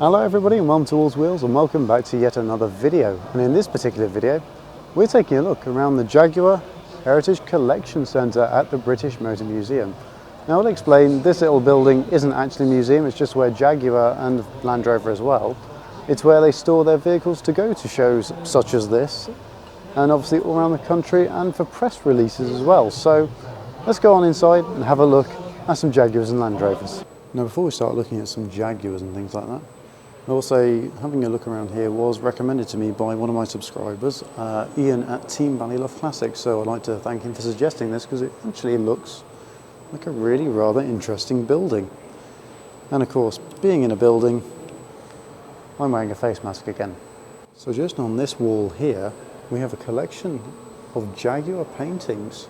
Hello everybody and welcome to All's Wheels and welcome back to yet another video. And in this particular video we're taking a look around the Jaguar Heritage Collection Centre at the British Motor Museum. Now I'll explain, this little building isn't actually a museum, it's just where Jaguar and Land Rover as well, it's where they store their vehicles to go to shows such as this, and obviously all around the country and for press releases as well. So let's go on inside and have a look at some Jaguars and Land Rovers. Now before we start looking at some Jaguars and things like that, also having a look around here was recommended to me by one of my subscribers, Ian at TeamBallyloughClassics, so I'd like to thank him for suggesting this because it actually looks like a really rather interesting building. And of course, being in a building, I'm wearing a face mask again. So just on this wall here we have a collection of Jaguar paintings,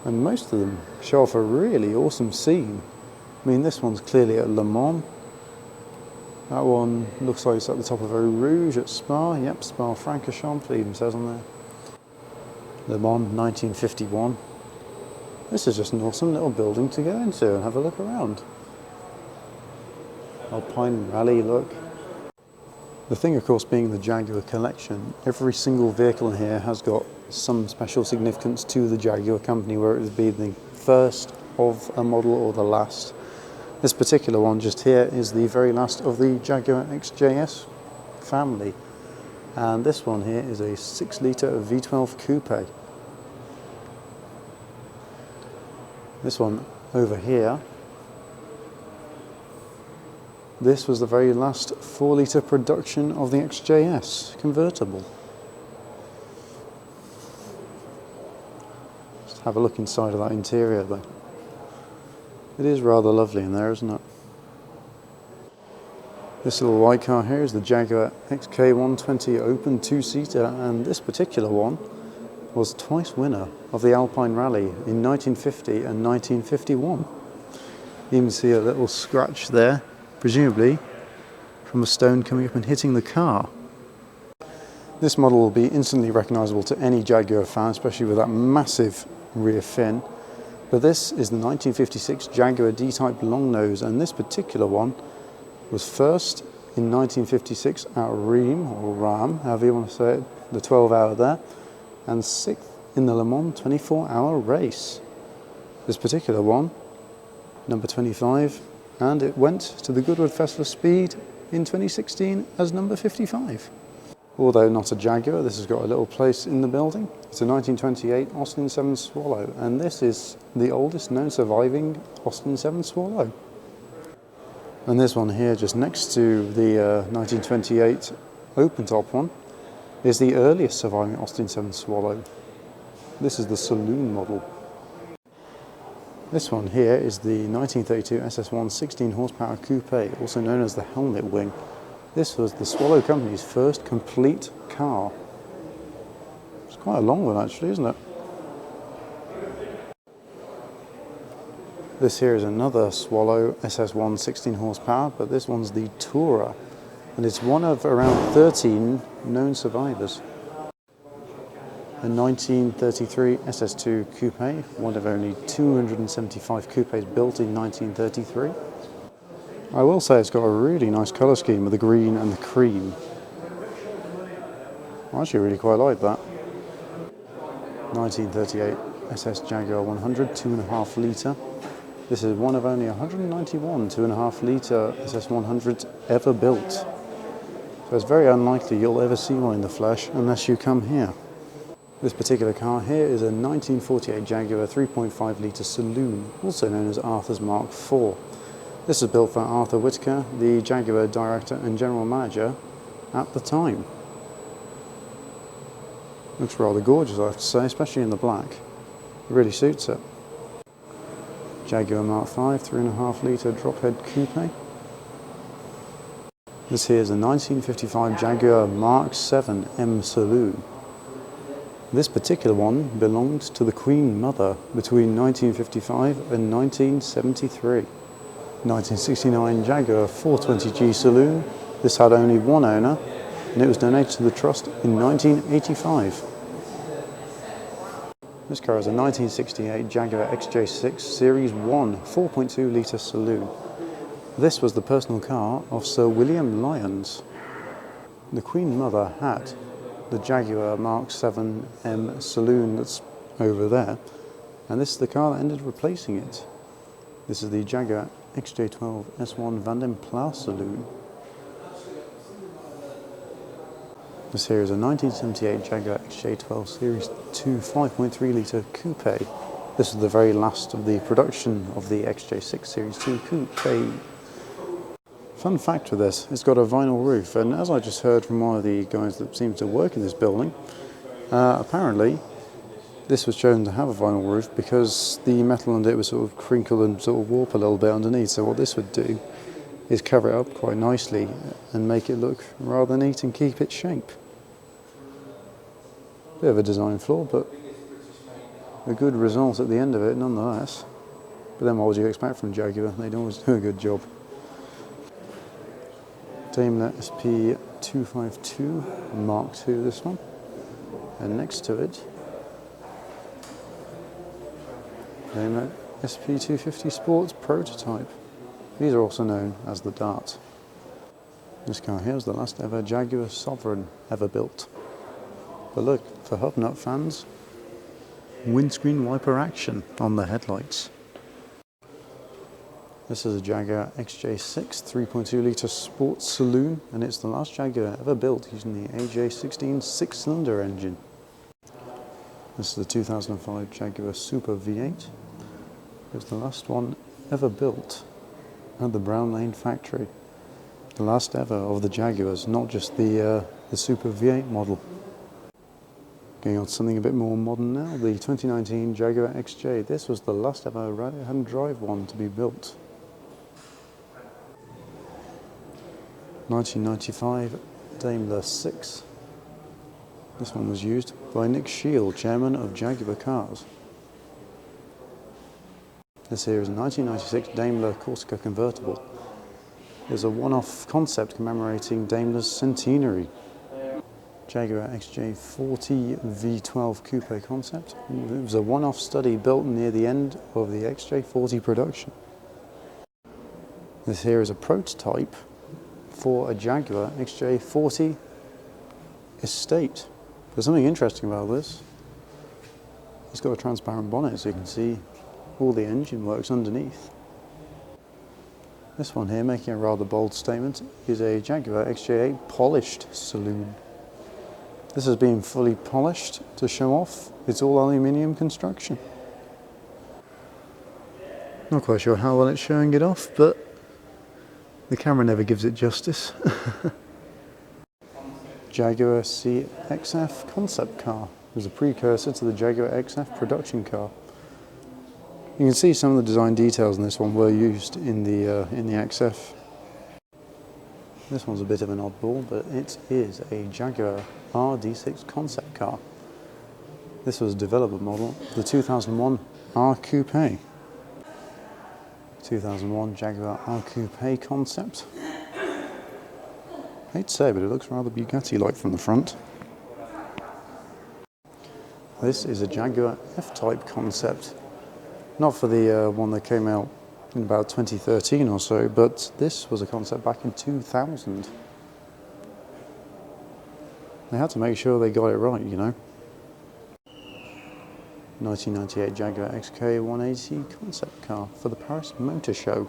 and most of them show off a really awesome scene. I mean, this one's clearly at Le Mans. That one looks like it's at the top of Eau Rouge at Spa. Yep, Spa-Francorchamps, it even says on there. Le Mans 1951. This is just an awesome little building to go into and have a look around. Alpine Rally look. The thing, of course, being the Jaguar collection, every single vehicle in here has got some special significance to the Jaguar company, where it would be the first of a model or the last. This particular one just here is the very last of the Jaguar XJS family, and this one here is a 6-litre V12 Coupe. This one over here, this was the very last 4-litre production of the XJS Convertible. Just have a look inside of that interior though. It is rather lovely in there, isn't it? This little white car here is the Jaguar Xk 120 open 2-seater, and this particular one was twice winner of the Alpine Rally in 1950 and 1951. You can see a little scratch there, presumably from a stone coming up and hitting the car. This model will be instantly recognisable to any Jaguar fan, especially with that massive rear fin. But this is the 1956 Jaguar D-Type long nose, and this particular one was first in 1956 at Reims, or Ram, however you want to say it, the 12-hour there, and 6th in the Le Mans 24-hour race. This particular one, number 25, and it went to the Goodwood Festival of Speed in 2016 as number 55. Although not a Jaguar, this has got a little place in the building. It's a 1928 Austin 7 Swallow, and this is the oldest known surviving Austin 7 Swallow. And this one here, just next to the 1928 open top one, is the earliest surviving Austin 7 Swallow. This is the Saloon model. This one here is the 1932 SS1 16 horsepower coupe, also known as the helmet wing. This was the Swallow Company's first complete car. It's quite a long one actually, isn't it? This here is another Swallow SS1 16 horsepower, but this one's the Tourer, and it's one of around 13 known survivors. A 1933 Ss2 Coupe, one of only 275 coupes built in 1933. I will say it's got a really nice colour scheme with the green and the cream. I actually really quite like that. 1938 SS Jaguar 100 2.5 litre. This is one of only 191 2.5 litre SS100s ever built. So it's very unlikely you'll ever see one in the flesh unless you come here. This particular car here is a 1948 Jaguar 3.5 litre Saloon, also known as Arthur's Mark IV. This was built for Arthur Whitaker, the Jaguar director and general manager at the time. Looks rather gorgeous, I have to say, especially in the black. It really suits it. Jaguar Mark V 3.5 litre drophead coupe. This here is a 1955 Jaguar Mark VII M Saloon. This particular one belonged to the Queen Mother between 1955 and 1973. 1969 Jaguar 420 G Saloon. This had only one owner, and it was donated to the trust in 1985. This car is a 1968 Jaguar Xj6 Series 1 4.2 litre saloon. This was the personal car of Sir William Lyons. The Queen Mother had the Jaguar Mark 7M Saloon that's over there, and this is the car that ended up replacing it. This is the Jaguar Xj12 S1 Van den Plough Saloon. This here is a 1978 Jaguar Xj12 Series 2 5.3 litre coupe. This is the very last of the production of the Xj6 Series 2 coupe. Fun fact with this, it's got a vinyl roof, and as I just heard from one of the guys that seems to work in this building, apparently this was chosen to have a vinyl roof because the metal under it was sort of crinkled and sort of warp a little bit underneath. So what this would do is cover it up quite nicely and make it look rather neat and keep its shape. Bit of a design flaw, but a good result at the end of it nonetheless. But then what would you expect from Jaguar? They'd always do a good job. Daimler SP252 Mark II, this one, and next to it Daimler SP250 Sports Prototype. These are also known as the Dart. This car here is the last ever Jaguar Sovereign ever built. But look, for hubnut fans, windscreen wiper action on the headlights. This is a Jaguar Xj6 3.2 litre sports saloon, and it's the last Jaguar ever built using the AJ16 6-cylinder engine. This is the 2005 Jaguar Super V8. It's the last one ever built at the Brown Lane factory. The last ever of the Jaguars, not just the Super V8 model. Going on to something a bit more modern now, the 2019 Jaguar Xj. This was the last ever right-hand drive one to be built. 1995 Daimler 6. This one was used by Nick Shield, chairman of Jaguar Cars. This here is a 1996 Daimler Corsica Convertible. There's a one-off concept commemorating Daimler's centenary. Jaguar Xj40 V12 Coupe concept. It was a one-off study built near the end of the Xj40 production. This here is a prototype for a Jaguar Xj40 Estate. There's something interesting about this. It's got a transparent bonnet so you can see all the engine works underneath. This one here, making a rather bold statement, is a Jaguar Xj8 polished saloon. This has been fully polished to show off its all aluminium construction. Not quite sure how well it's showing it off, but the camera never gives it justice. Jaguar Cxf Concept Car was a precursor to the Jaguar Xf production car. You can see some of the design details in this one were used in the Xf. This one's a bit of an oddball, but it is a Jaguar RD6 concept car. This was a development model of the 2001 R Coupe. 2001 Jaguar R Coupe concept. I hate to say, but it looks rather Bugatti-like from the front. This is a Jaguar F-Type concept. Not for the one that came out in about 2013 or so, but this was a concept back in 2000. They had to make sure they got it right, you know. 1998 Jaguar Xk 180 concept car for the Paris Motor Show.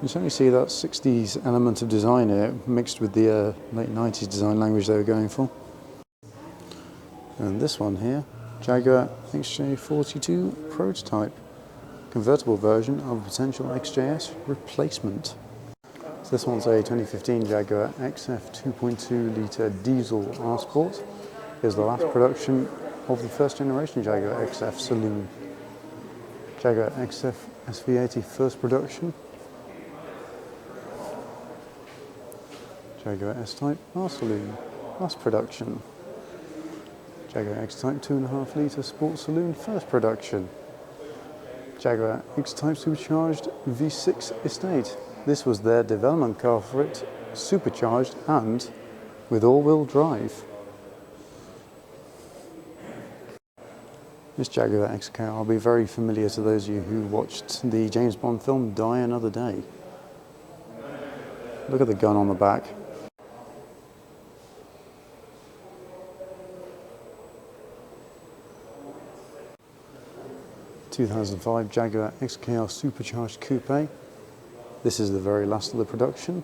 You certainly see that 60s element of design here mixed with the late 90s design language they were going for. And this one here, Jaguar Xj42 prototype, convertible version of a potential XJS replacement. So this one's a 2015 Jaguar Xf 2.2 litre diesel R Sport. Here's the last production of the first generation Jaguar Xf Saloon. Jaguar Xf SV80 first production. Jaguar S-Type R Saloon, last production. Jaguar X-Type 2.5 litre Sports Saloon, first production. Jaguar X-Type Supercharged V6 Estate. This was their development car for it, supercharged and with all-wheel drive. This Jaguar Xk will be very familiar to those of you who watched the James Bond film Die Another Day. Look at the gun on the back. (2005) Jaguar Xkr Supercharged Coupe. This is the very last of the production.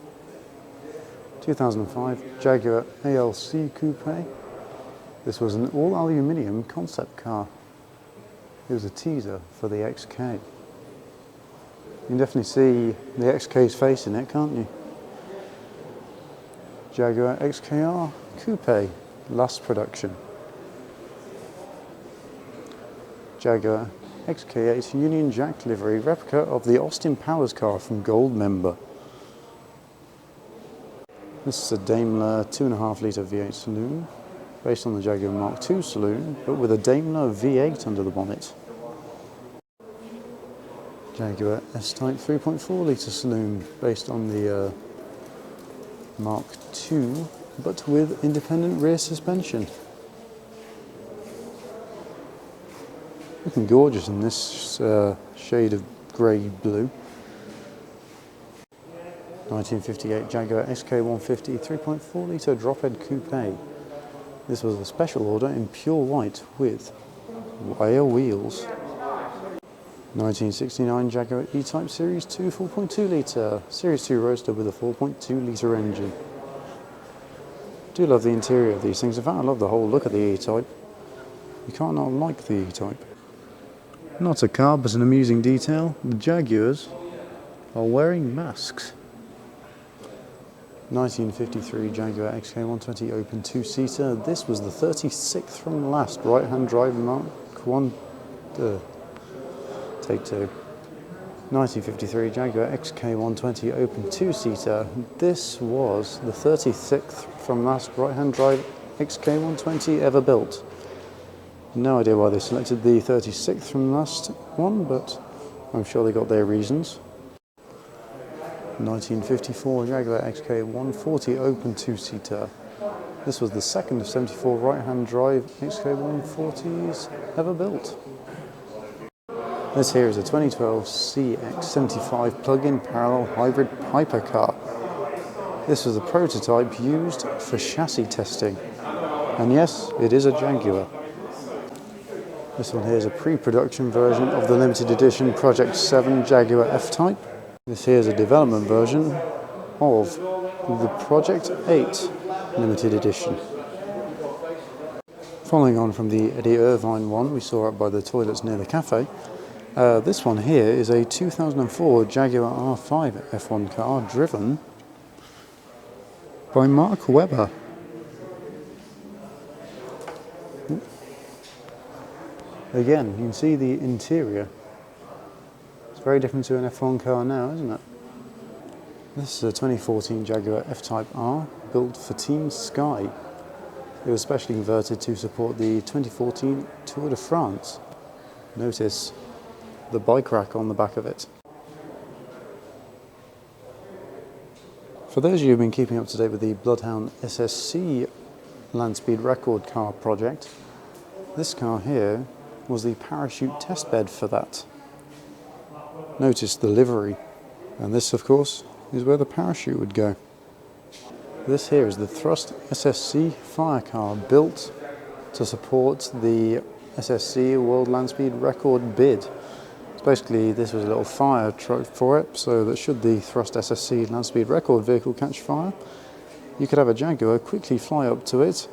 2005 Jaguar ALC Coupe. This was an all-aluminium concept car. It was a teaser for the Xk. You can definitely see the Xk's face in it, can't you? Jaguar Xkr Coupe, last production. Jaguar Xk8 Union Jack livery, replica of the Austin Powers car from Goldmember. This is a Daimler 2.5 litre V8 saloon, based on the Jaguar Mark II saloon, but with a Daimler V8 under the bonnet. Jaguar S-Type 3.4 litre saloon, based on the Mark II, but with independent rear suspension. Looking gorgeous in this shade of grey blue. 1958 Jaguar Xk150 3.4 litre drophead coupe. This was a special order in pure white with wire wheels. 1969 Jaguar E-Type Series 2 4.2 litre Series 2 Roadster with a 4.2 litre engine. Do love the interior of these things. In fact, I love the whole look of the E-Type. You can't not like the E-Type. Not a car, but an amusing detail. The Jaguars are wearing masks. 1953 Jaguar Xk120 open two-seater. This was the 36th from last right-hand drive Mark 1. Take two. 1953 Jaguar Xk120 open two-seater. This was the 36th from last right-hand drive Xk120 ever built. No idea why they selected the 36th from last one, but I'm sure they got their reasons. 1954 Jaguar Xk140 open two-seater. This was the second of 74 right-hand drive Xk140s ever built. This here is a 2012 CX75 plug-in parallel hybrid hypercar. This was a prototype used for chassis testing. And yes, it is a Jaguar. This one here is a pre-production version of the limited edition Project 7 Jaguar F-Type. This here is a development version of the Project 8 limited edition. Following on from the Eddie Irvine one we saw up by the toilets near the cafe, this one here is a 2004 Jaguar R5 F1 car driven by Mark Webber. Again, you can see the interior. It's very different to an F1 car now, isn't it? This is a 2014 Jaguar F-Type R, built for Team Sky. It was specially converted to support the 2014 Tour de France. Notice the bike rack on the back of it. For those of you who have been keeping up to date with the Bloodhound SSC land speed record car project, this car here was the parachute test bed for that. Notice the livery, and this of course is where the parachute would go. This here is the Thrust SSC fire car built to support the SSC World Land Speed Record bid. So basically this was a little fire truck for it, so that should the Thrust SSC Land Speed Record vehicle catch fire, you could have a Jaguar quickly fly up to it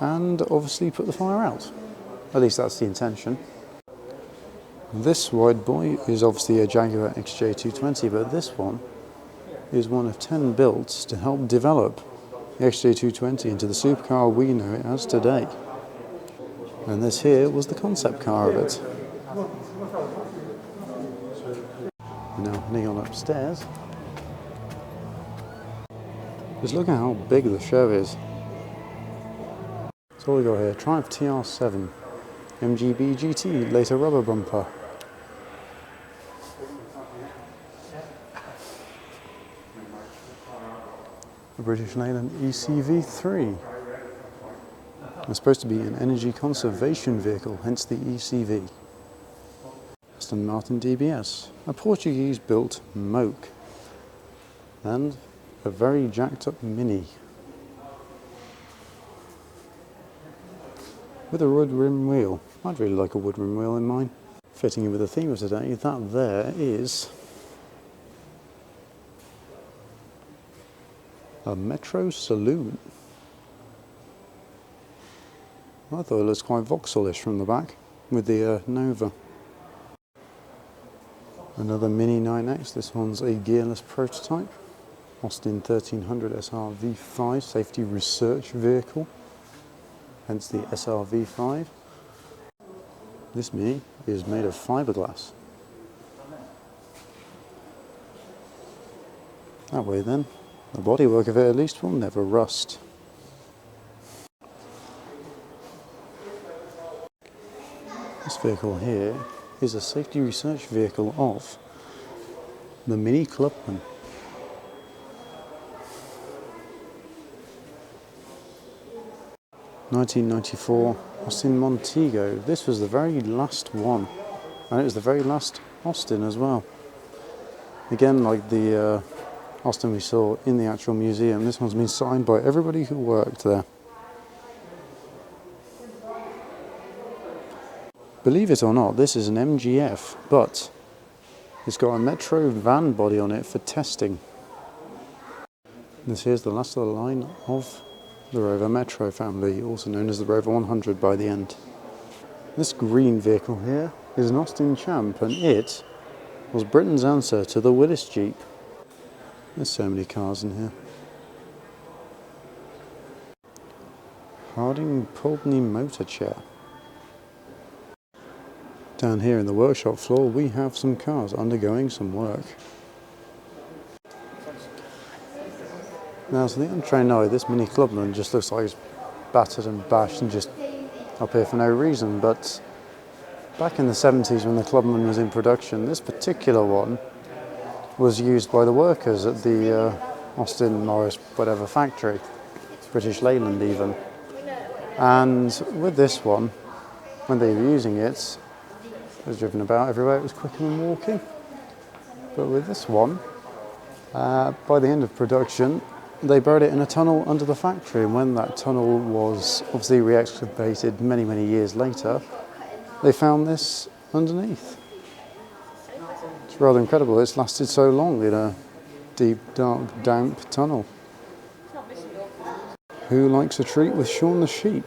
and obviously put the fire out. At least that's the intention. This wide boy is obviously a Jaguar Xj220, but this one is one of 10 built to help develop the Xj220 into the supercar we know it as today. And this here was the concept car of it. We're now heading on upstairs. Just look at how big the show is. So we got here, Triumph TR7, MGB GT, later rubber bumper. A British Leyland ECV3. It's supposed to be an energy conservation vehicle, hence the ECV. Aston Martin DBS, a Portuguese-built moke, and a very jacked-up Mini with a wood rim wheel. I'd really like a wood rim wheel in mine. Fitting in with the theme of today, that there is a Metro Saloon. I thought it looked quite Vauxhall-ish from the back with the Nova. Another Mini 9X, this one's a gearless prototype. Austin 1300 SRV5 safety research vehicle, hence the SRV5. This Mini is made of fiberglass. That way then, the bodywork of it at least will never rust. This vehicle here is a safety research vehicle of the Mini Clubman. (1994) Austin Montego. This was the very last one, and it was the very last Austin as well. Again, like the Austin we saw in the actual museum, this one's been signed by everybody who worked there. Believe it or not, this is an MGF, but it's got a Metro van body on it for testing. This here's the last of the line of the Rover Metro family, also known as the Rover 100 by the end. This green vehicle here is an Austin Champ, and it was Britain's answer to the Willys Jeep. There's so many cars in here. Harding Pulteney motor chair. Down here in the workshop floor we have some cars undergoing some work. Now, to the untrained eye, this Mini Clubman just looks like it's battered and bashed and just up here for no reason, but back in the 70s when the Clubman was in production, this particular one was used by the workers at the Austin Morris whatever factory, British Leyland even. And with this one, when they were using it, it was driven about everywhere, it was quicker than walking. But with this one, by the end of production, they buried it in a tunnel under the factory, and when that tunnel was obviously re-excavated many, many years later, they found this underneath. It's rather incredible it's lasted so long in a deep, dark, damp tunnel. Who likes a treat with Shaun the Sheep?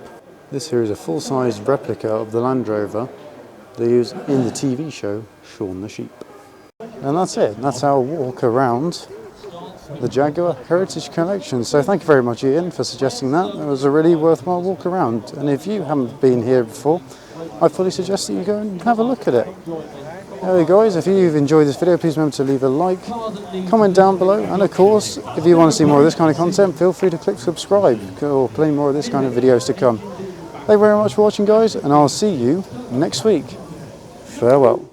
This here is a full-sized replica of the Land Rover they use in the TV show Shaun the Sheep. And that's it. That's our walk around the Jaguar Heritage Collection. So thank you very much, Ian, for suggesting that. It was a really worthwhile walk around. And if you haven't been here before, I fully suggest that you go and have a look at it. Anyway guys, if you've enjoyed this video, please remember to leave a like, comment down below, and of course, if you want to see more of this kind of content, feel free to click subscribe, or plenty more of this kind of videos to come. Thank you very much for watching guys, and I'll see you next week. Farewell.